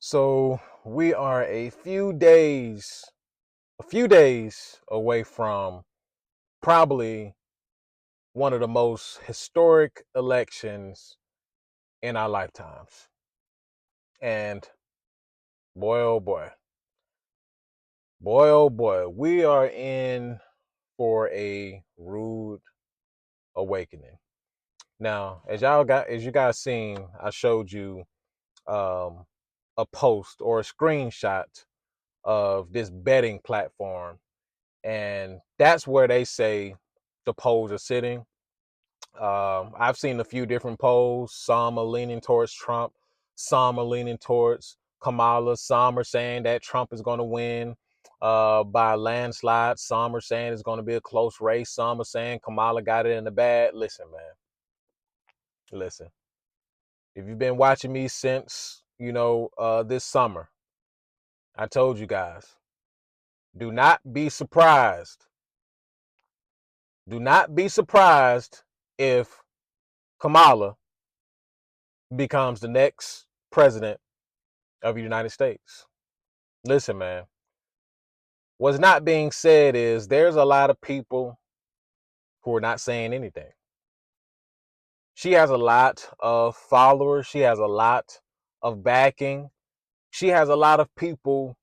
So we are a few days away from probably one of the most historic elections in our lifetimes. And boy, oh boy, boy, oh boy, we are in for a rude awakening. Now, as you guys seen, I showed you um, a post or a screenshot of this betting platform. And that's where they say the polls are sitting. I've seen a few different polls. Some are leaning towards Trump. Some are leaning towards Kamala. Some are saying that Trump is going to win by a landslide. Some are saying it's going to be a close race. Some are saying Kamala got it in the bag. Listen, man. Listen. If you've been watching me since, this summer, I told you guys, do not be surprised. Do not be surprised if Kamala becomes the next president of the United States. Listen, man, what's not being said is there's a lot of people who are not saying anything. She has a lot of followers. She has a lot of backing. She has a lot of people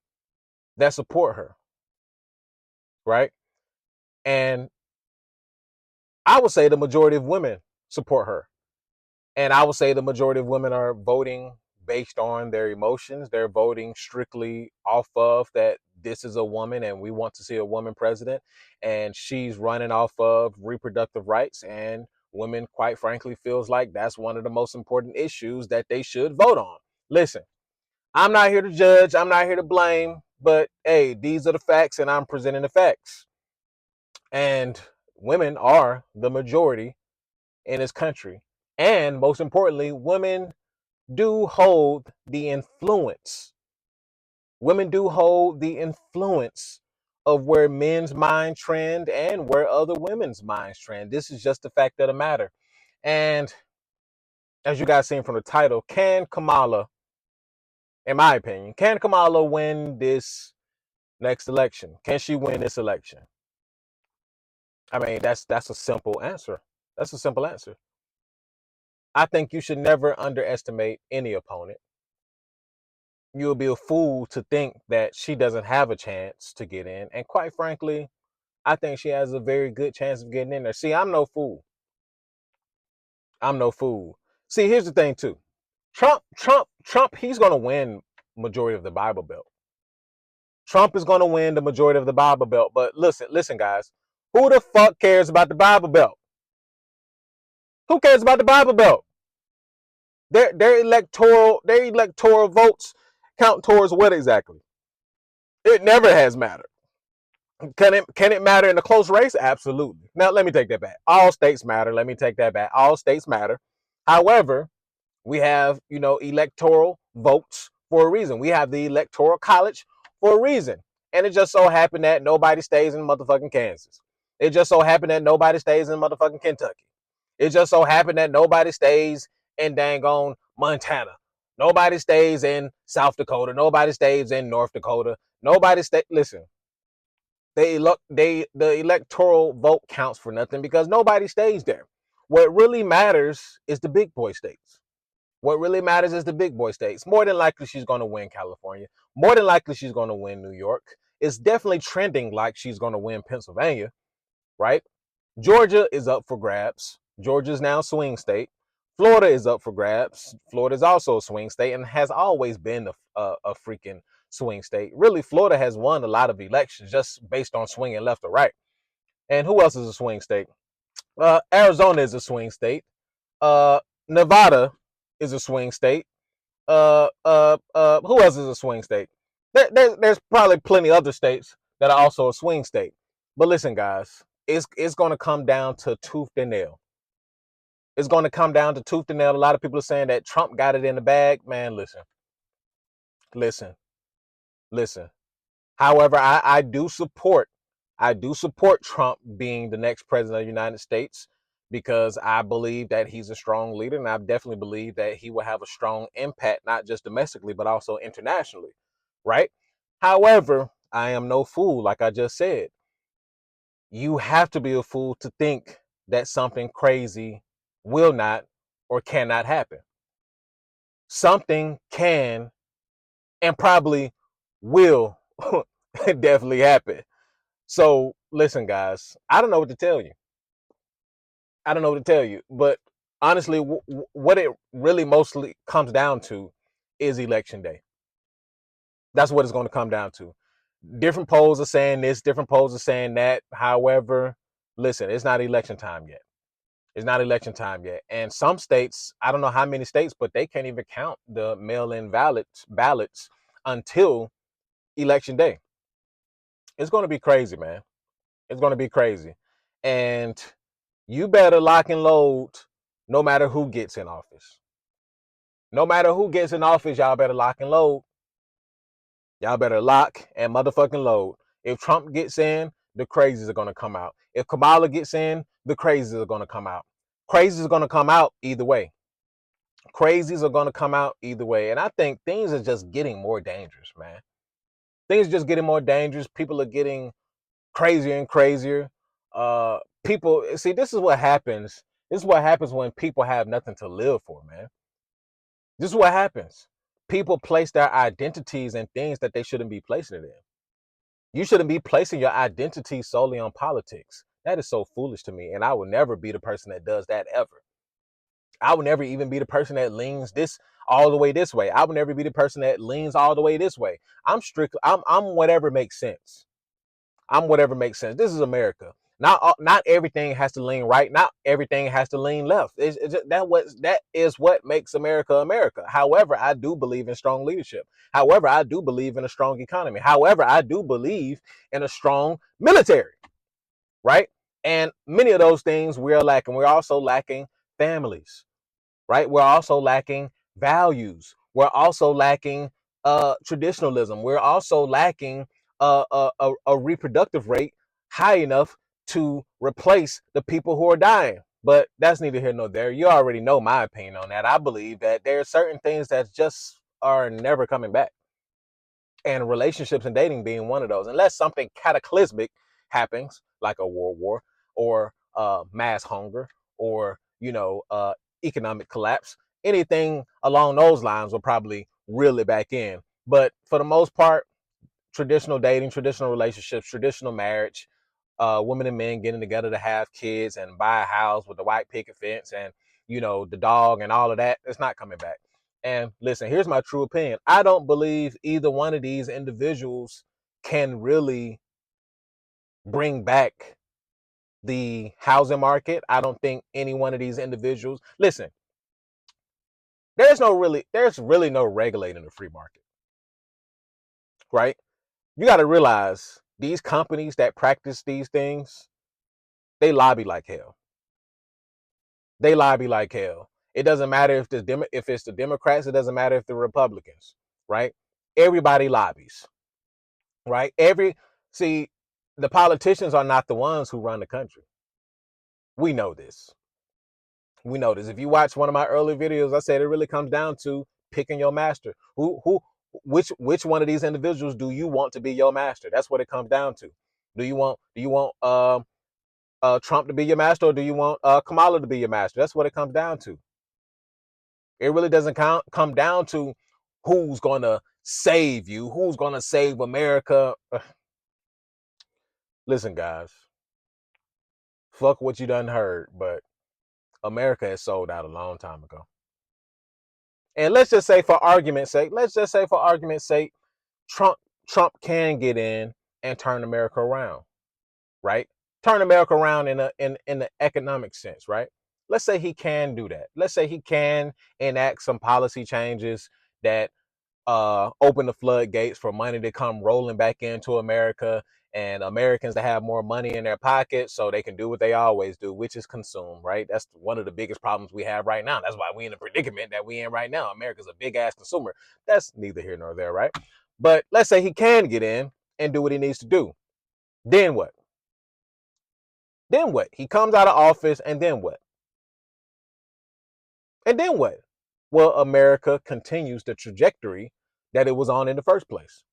that support her, right? And I would say the majority of women support her. And I would say the majority of women are voting based on their emotions. They're voting strictly off of that this is a woman and we want to see a woman president. And she's running off of reproductive rights. And women, quite frankly, feels like that's one of the most important issues that they should vote on. Listen, I'm not here to judge. I'm not here to blame. But hey, these are the facts and I'm presenting the facts. And women are the majority in this country. And most importantly, women do hold the influence. Women do hold the influence of where men's mind trend and where other women's minds trend. This is just the fact of the matter. And as you guys seen from the title, can Kamala, in my opinion, can Kamala win this next election? Can she win this election? I mean, that's a simple answer. That's a simple answer. I think you should never underestimate any opponent. You'll be a fool to think that she doesn't have a chance to get in. And quite frankly, I think she has a very good chance of getting in there. See, I'm no fool. I'm no fool. See, here's the thing too. Trump, he's gonna win majority of the Bible Belt. Trump is gonna win the majority of the Bible Belt. But listen, guys, who the fuck cares about the Bible Belt? Who cares about the Bible Belt? Their electoral votes count towards what exactly? It never has mattered. Can it matter in a close race? Absolutely. Now let me take that back. All states matter. Let me take that back. All states matter. However, we have, electoral votes for a reason. We have the electoral college for a reason. And it just so happened that nobody stays in motherfucking Kansas. It just so happened that nobody stays in motherfucking Kentucky. It just so happened that nobody stays in dang on Montana. Nobody stays in South Dakota. Nobody stays in North Dakota. Nobody stay. Listen, the electoral vote counts for nothing because nobody stays there. What really matters is the big boy states. What really matters is the big boy states. More than likely, she's going to win California. More than likely, she's going to win New York. It's definitely trending like she's going to win Pennsylvania, right? Georgia is up for grabs. Georgia's now a swing state. Florida is up for grabs. Florida is also a swing state and has always been a freaking swing state. Really, Florida has won a lot of elections just based on swinging left or right. And who else is a swing state? Arizona is a swing state. Nevada is a swing state. Who else is a swing state? There's probably plenty other states that are also a swing state. But listen, guys, it's going to come down to tooth and nail. It's going to come down to tooth and nail. A lot of people are saying that Trump got it in the bag. Man, listen, listen. However, I do support Trump being the next president of the United States because I believe that he's a strong leader, and I definitely believe that he will have a strong impact, not just domestically, but also internationally, right? However, I am no fool, like I just said. You have to be a fool to think that something crazy will not or cannot happen. Something can and probably will definitely happen. So, listen, guys, I don't know what to tell you. I don't know what to tell you, but honestly, what it really mostly comes down to is election day. That's what it's going to come down to. Different polls are saying this, different polls are saying that. However, listen, it's not election time yet. It's not election time yet. And some states, I don't know how many states, but they can't even count the mail-in ballots until election day. It's going to be crazy, man. It's going to be crazy. And you better lock and load no matter who gets in office. No matter who gets in office, y'all better lock and load. Y'all better lock and motherfucking load. If Trump gets in, the crazies are going to come out. If Kamala gets in, the crazies are going to come out. Crazies are going to come out either way. Crazies are going to come out either way. And I think things are just getting more dangerous, man. Things are just getting more dangerous. People are getting crazier and crazier. People, see, this is what happens. This is what happens when people have nothing to live for, man. This is what happens. People place their identities in things that they shouldn't be placing it in. You shouldn't be placing your identity solely on politics. That is so foolish to me. And I will never be the person that does that ever. I would never even be the person that leans this all the way this way. I would never be the person that leans all the way this way. I'm whatever makes sense. I'm whatever makes sense. This is America. Not everything has to lean right. Not everything has to lean left. It's just, that is what makes America America. However, I do believe in strong leadership. However, I do believe in a strong economy. However, I do believe in a strong military. Right? And many of those things we're lacking. We're also lacking families. Right? We're also lacking values. We're also lacking traditionalism. We're also lacking a reproductive rate high enough to replace the people who are dying. But that's neither here nor there. You already know my opinion on that. I believe that there are certain things that just are never coming back, and relationships and dating being one of those, unless something cataclysmic happens, like a world war or mass hunger or economic collapse. Anything along those lines will probably reel it back in. But for the most part, traditional dating, traditional relationships, traditional marriage, women and men getting together to have kids and buy a house with the white picket fence and the dog and all of that, it's not coming back. And listen, here's my true opinion. I don't believe either one of these individuals can really bring back the housing market. I don't think any one of these individuals, listen, there's really no regulating the free market, right? You got to realize these companies that practice these things, they lobby like hell. They lobby like hell. It doesn't matter if it's the Democrats. It doesn't matter if the Republicans, right? Everybody lobbies, right? See, the politicians are not the ones who run the country. We know this. We know this. If you watch one of my early videos, I said it really comes down to picking your master. Which one of these individuals do you want to be your master? That's what it comes down to. Do you want Trump to be your master, or do you want Kamala to be your master? That's what it comes down to. It really doesn't come down to who's going to save you, who's going to save America. Listen, guys, fuck what you done heard, but America has sold out a long time ago. And let's just say for argument's sake, Trump can get in and turn America around, right? Turn America around in the economic sense, right? Let's say he can do that. Let's say he can enact some policy changes that open the floodgates for money to come rolling back into America, and Americans to have more money in their pockets so they can do what they always do, which is consume, right? That's one of the biggest problems we have right now. That's why we in the predicament that we in right now. America's a big ass consumer. That's neither here nor there, right? But let's say he can get in and do what he needs to do. Then what? Then what? He comes out of office, and then what? And then what? Well, America continues the trajectory that it was on in the first place.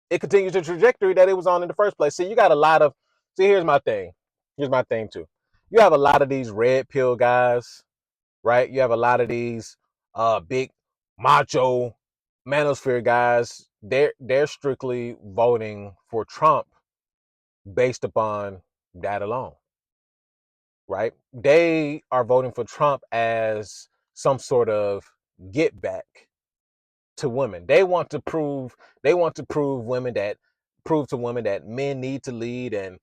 It continues the trajectory that it was on in the first place. See, you got a lot of. See, here's my thing. Here's my thing too. You have a lot of these red pill guys, right? You have a lot of these big macho manosphere guys. They're strictly voting for Trump based upon that alone, right? They are voting for Trump as some sort of get back to women. They want to prove women that prove to women that men need to lead, and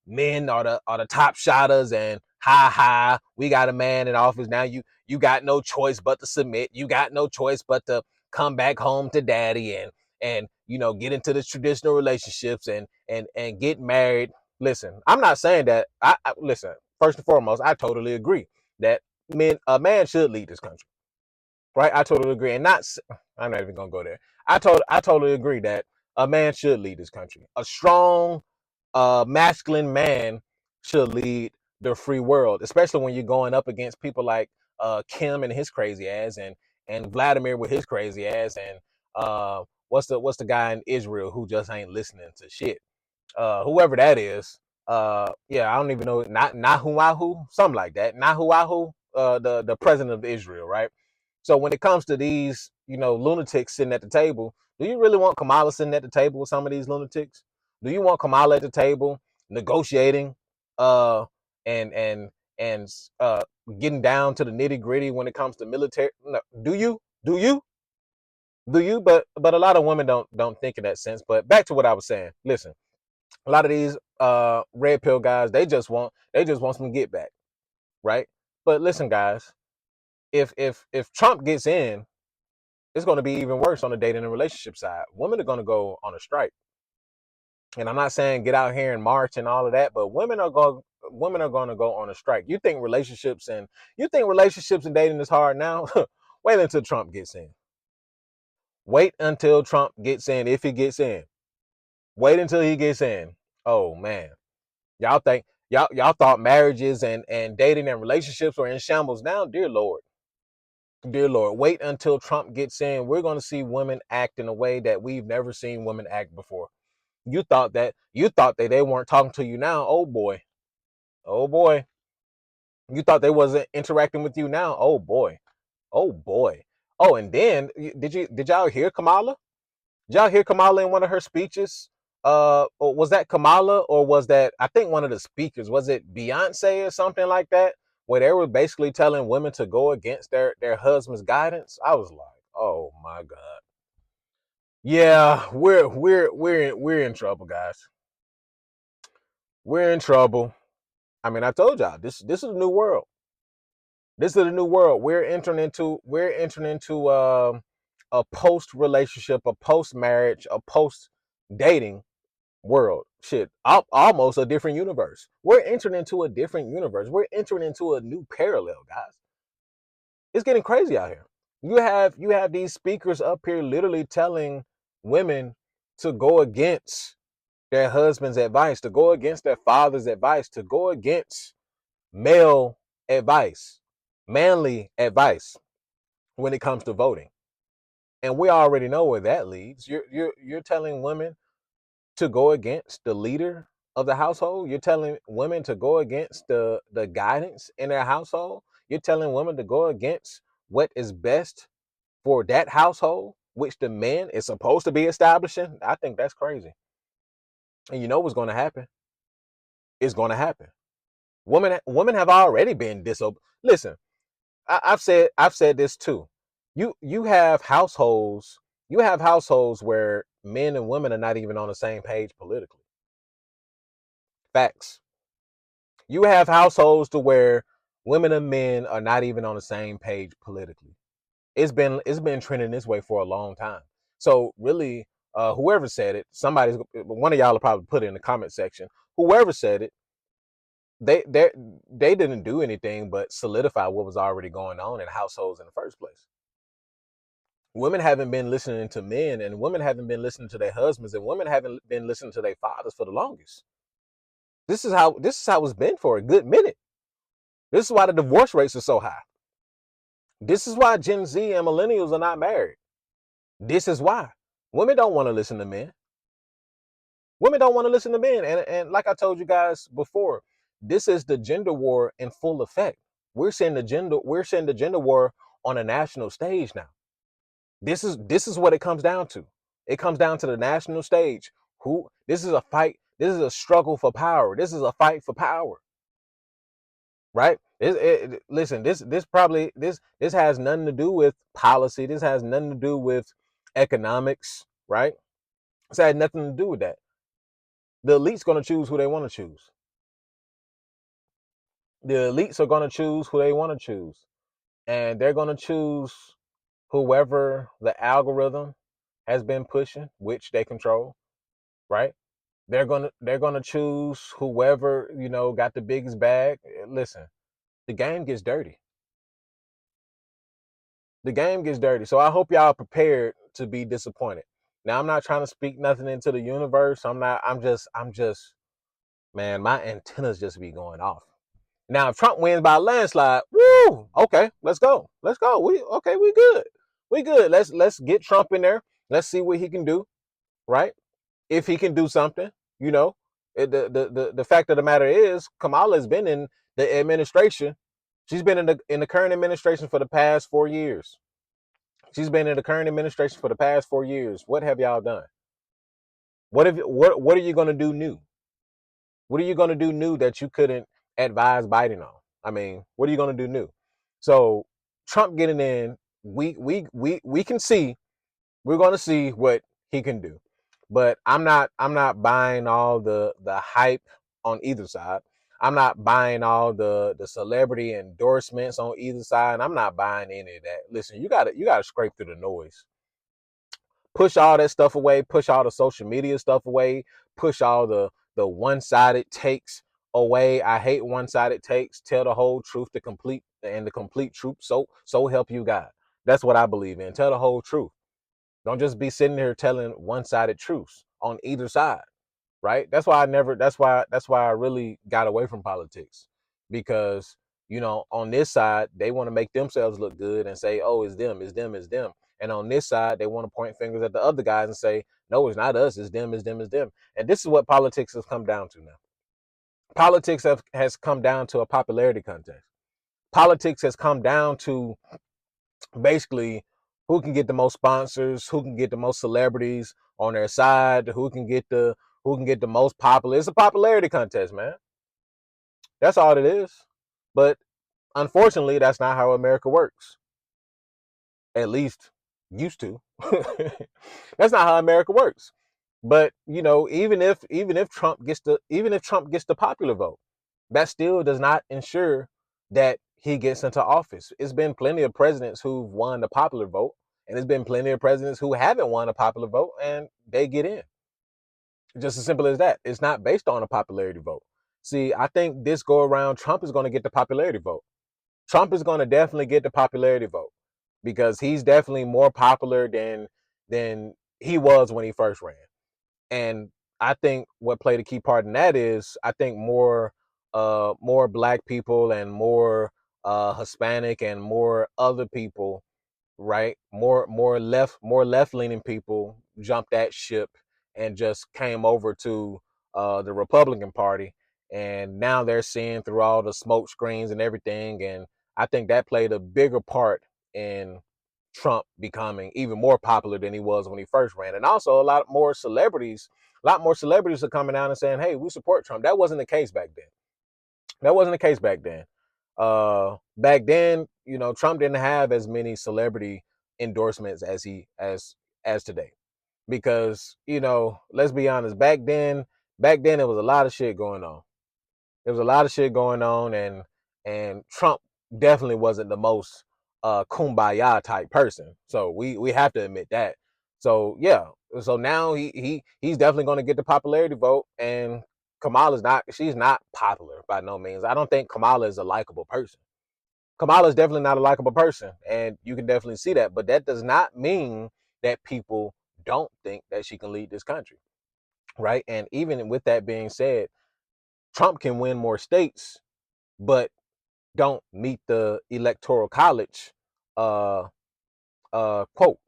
men are the top shotters, and we got a man in office now. You got no choice but to submit. You got no choice but to come back home to daddy, and get into the traditional relationships, and get married. Listen, I'm not saying that I listen, first and foremost, I totally agree that a man should lead this country, right? I totally agree, and I'm not even gonna go there. I totally agree that a man should lead this country. A strong, masculine man should lead the free world, especially when you're going up against people like Kim and his crazy ass, and Vladimir with his crazy ass, and what's the guy in Israel who just ain't listening to shit? Whoever that is. Yeah, I don't even know. Not Nahuahu, something like that. Nahuahu, the president of Israel, right? So when it comes to these, lunatics sitting at the table, do you really want Kamala sitting at the table with some of these lunatics? Do you want Kamala at the table negotiating, uh, and and and getting down to the nitty gritty when it comes to military? No, do you? Do you? Do you? But a lot of women don't think in that sense. But back to what I was saying. Listen, a lot of these red pill guys, they just want some get back, right? But listen, guys, if Trump gets in, it's going to be even worse on the dating and relationship side. Women are going to go on a strike, and I'm not saying get out here and march and all of that, but women are going to go on a strike. You think relationships and dating is hard now? Wait until Trump gets in. Wait until Trump gets in. If he gets in, wait until he gets in. Oh man, y'all thought marriages and dating and relationships were in shambles now? Dear Lord, wait until Trump gets in. We're going to see women act in a way that we've never seen women act before. You thought that they weren't talking to you now. Oh boy. Oh boy. You thought they wasn't interacting with you now. Oh boy. Oh boy. Oh, and then did y'all hear Kamala? Did y'all hear Kamala in one of her speeches? Or was that Kamala, or was that, I think, one of the speakers? Was it Beyonce or something like that? Where they were basically telling women to go against their husband's guidance. I was like, oh my God. Yeah, we're in trouble, guys. We're in trouble. I mean, I told y'all this is a new world. This is a new world. We're entering into a post relationship, a post marriage, a post dating world. Shit, almost a different universe. We're entering into a different universe. We're entering into a new parallel, guys. It's getting crazy out here. You have these speakers up here literally telling women to go against their husband's advice, to go against their father's advice, to go against male advice, manly advice when it comes to voting. And we already know where that leads. You're telling women to go against the leader of the household. You're telling women to go against the guidance in their household. You're telling women to go against what is best for that household, which the man is supposed to be establishing. I think that's crazy. And you know what's going to happen? It's going to happen. Women have already been disobedient. Listen, I've said this too. You have households where men and women are not even on the same page politically. Facts. You have households to where women and men are not even on the same page politically. It's been trending this way for a long time. So really, whoever said it, one of y'all will probably put it in the comment section. Whoever said it, they didn't do anything but solidify what was already going on in households in the first place. Women haven't been listening to men, and women haven't been listening to their husbands, and women haven't been listening to their fathers for the longest. This is how it's been for a good minute. This is why the divorce rates are so high. This is why Gen Z and millennials are not married. This is why women don't want to listen to men. Women don't want to listen to men, and like I told you guys before, this is the gender war in full effect. We're seeing the gender war on a national stage now. This is what it comes down to. It comes down to the national stage. Who This is a fight. This is a struggle for power. This is a fight for power, right? Listen, this has nothing to do with policy. This has nothing to do with economics, right? This had nothing to do with that. The elite's going to choose who they want to choose. The elites are going to choose who they want to choose, and they're going to choose whoever the algorithm has been pushing, which they control, right? They're gonna choose whoever got the biggest bag. Listen, the game gets dirty. The game gets dirty. So I hope y'all prepared to be disappointed. Now I'm not trying to speak nothing into the universe. I'm not. I'm just. Man, my antennas just be going off. Now if Trump wins by a landslide, woo, okay, let's go. Let's go. We good. We good. Let's get Trump in there. Let's see what he can do, right? If he can do something, you know. The fact of the matter is Kamala has been in the administration. She's been in the current administration for the past 4 years. She's been in the current administration for the past 4 years. What have y'all done? What are you gonna do new? What are you gonna do new that you couldn't advise Biden on? I mean, what are you gonna do new? So Trump getting in, we can see, we're gonna see what he can do. But I'm not buying all the hype on either side. I'm not buying all the celebrity endorsements on either side. I'm not buying any of that. Listen, you gotta scrape through the noise. Push all that stuff away, push all the social media stuff away, push all the one-sided takes away. I hate one-sided takes. Tell the whole truth, the complete truth. So help you God. That's what I believe in. Tell the whole truth. Don't just be sitting here telling one-sided truths on either side, right? That's why I really got away from politics, because on this side they want to make themselves look good and say, oh, it's them, it's them, it's them. And on this side they want to point fingers at the other guys and say, no, it's not us, it's them, it's them, it's them. And this is what politics has come down to now. Has come down to a popularity contest. Politics has come down to basically who can get the most sponsors, who can get the most celebrities on their side, who can get the most popular. It's a popularity contest, man. That's all it is. But unfortunately, that's not how America works. At least used to. That's not how America works. But even if Trump gets the popular vote, that still does not ensure that he gets into office. It's been plenty of presidents who've won the popular vote, and there's been plenty of presidents who haven't won a popular vote and they get in. Just as simple as that. It's not based on a popularity vote. See, I think this go around, Trump is going to get the popularity vote. Trump is going to definitely get the popularity vote because he's definitely more popular than he was when he first ran. And I think what played a key part in that is I think more black people and more Hispanic and more other people, right? More left leaning people jumped that ship and just came over to the Republican Party, and now they're seeing through all the smoke screens and everything. And I think that played a bigger part in Trump becoming even more popular than he was when he first ran. And also a lot more celebrities are coming out and saying, hey, we support Trump. That wasn't the case back then. That wasn't the case back then. Back then, Trump didn't have as many celebrity endorsements as today. Because, let's be honest, back then there was a lot of shit going on. There was a lot of shit going on, and Trump definitely wasn't the most kumbaya type person. So we have to admit that. So yeah, so now he's definitely going to get the popularity vote, and Kamala's not. She's not popular by no means. I don't think Kamala is a likable person. Kamala is definitely not a likable person, and you can definitely see that. But that does not mean that people don't think that she can lead this country, right? And even with that being said, Trump can win more states, but don't meet the electoral college uh quote,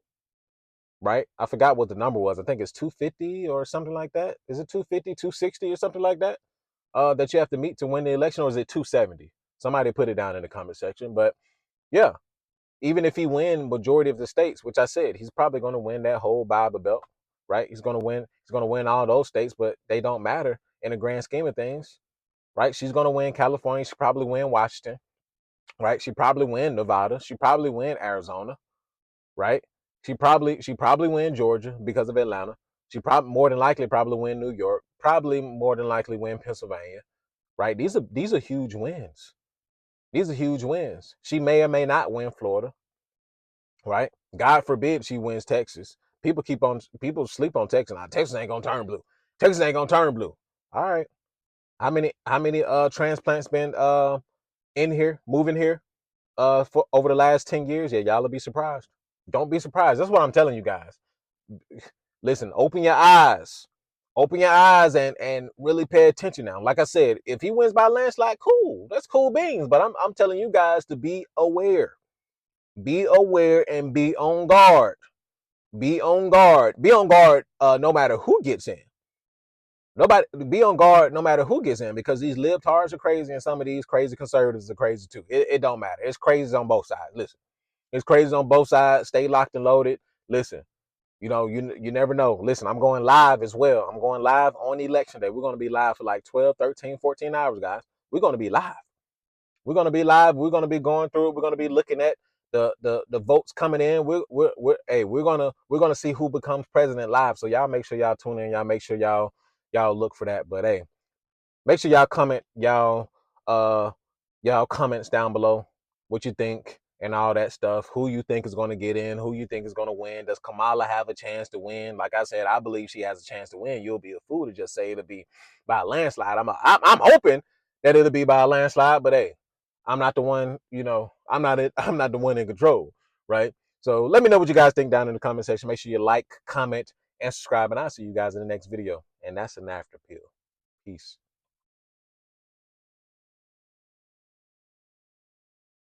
right? I forgot what the number was. I think it's 250 or something like that. Is it 250, 260 or something like that? That you have to meet to win the election, or is it 270? Somebody put it down in the comment section. But yeah, even if he win majority of the states, which I said he's probably going to win that whole Bible Belt, right? He's going to win. He's going to win all those states, but they don't matter in the grand scheme of things, right? She's going to win California. She probably win Washington, right? She probably win Nevada. She probably win Arizona, right? She probably win Georgia because of Atlanta. She probably more than likely probably win New York. Probably more than likely win Pennsylvania, right? These are huge wins. These are huge wins. She may or may not win Florida, right? God forbid she wins Texas. People sleep on Texas. Now, Texas ain't gonna turn blue. Texas ain't gonna turn blue. All right. How many transplants been in here, moving here for over the last 10 years? Yeah, y'all will be surprised. Don't be surprised. That's what I'm telling you guys. Listen, open your eyes. Open your eyes and really pay attention now. Like I said, if he wins by landslide, cool. That's cool beans. But I'm telling you guys to be aware. Be aware and be on guard. Be on guard. Be on guard no matter who gets in. Nobody be on guard no matter who gets in, because these libtards are crazy and some of these crazy conservatives are crazy too. It don't matter. It's crazy on both sides. Listen, it's crazy on both sides. Stay locked and loaded. Listen, you never know. Listen, I'm going live as well. I'm going live on election day. We're going to be live for like 12, 13, 14 hours, guys. We're going to be live. We're going to be live. We're going to be going through it. We're going to be looking at the votes coming in. We're gonna see who becomes president live. So y'all make sure y'all tune in. Y'all make sure y'all look for that. But hey, make sure y'all comment uh y'all comments down below what you think and all that stuff. Who you think is going to get in? Who you think is going to win? Does Kamala have a chance to win? Like I said, I believe she has a chance to win. You'll be a fool to just say it'll be by a landslide. I'm hoping that it'll be by a landslide, but hey, I'm not the one. I'm not the one in control, right? So let me know what you guys think down in the comment section. Make sure you like, comment, and subscribe, and I'll see you guys in the next video. And that's an after pill. Peace.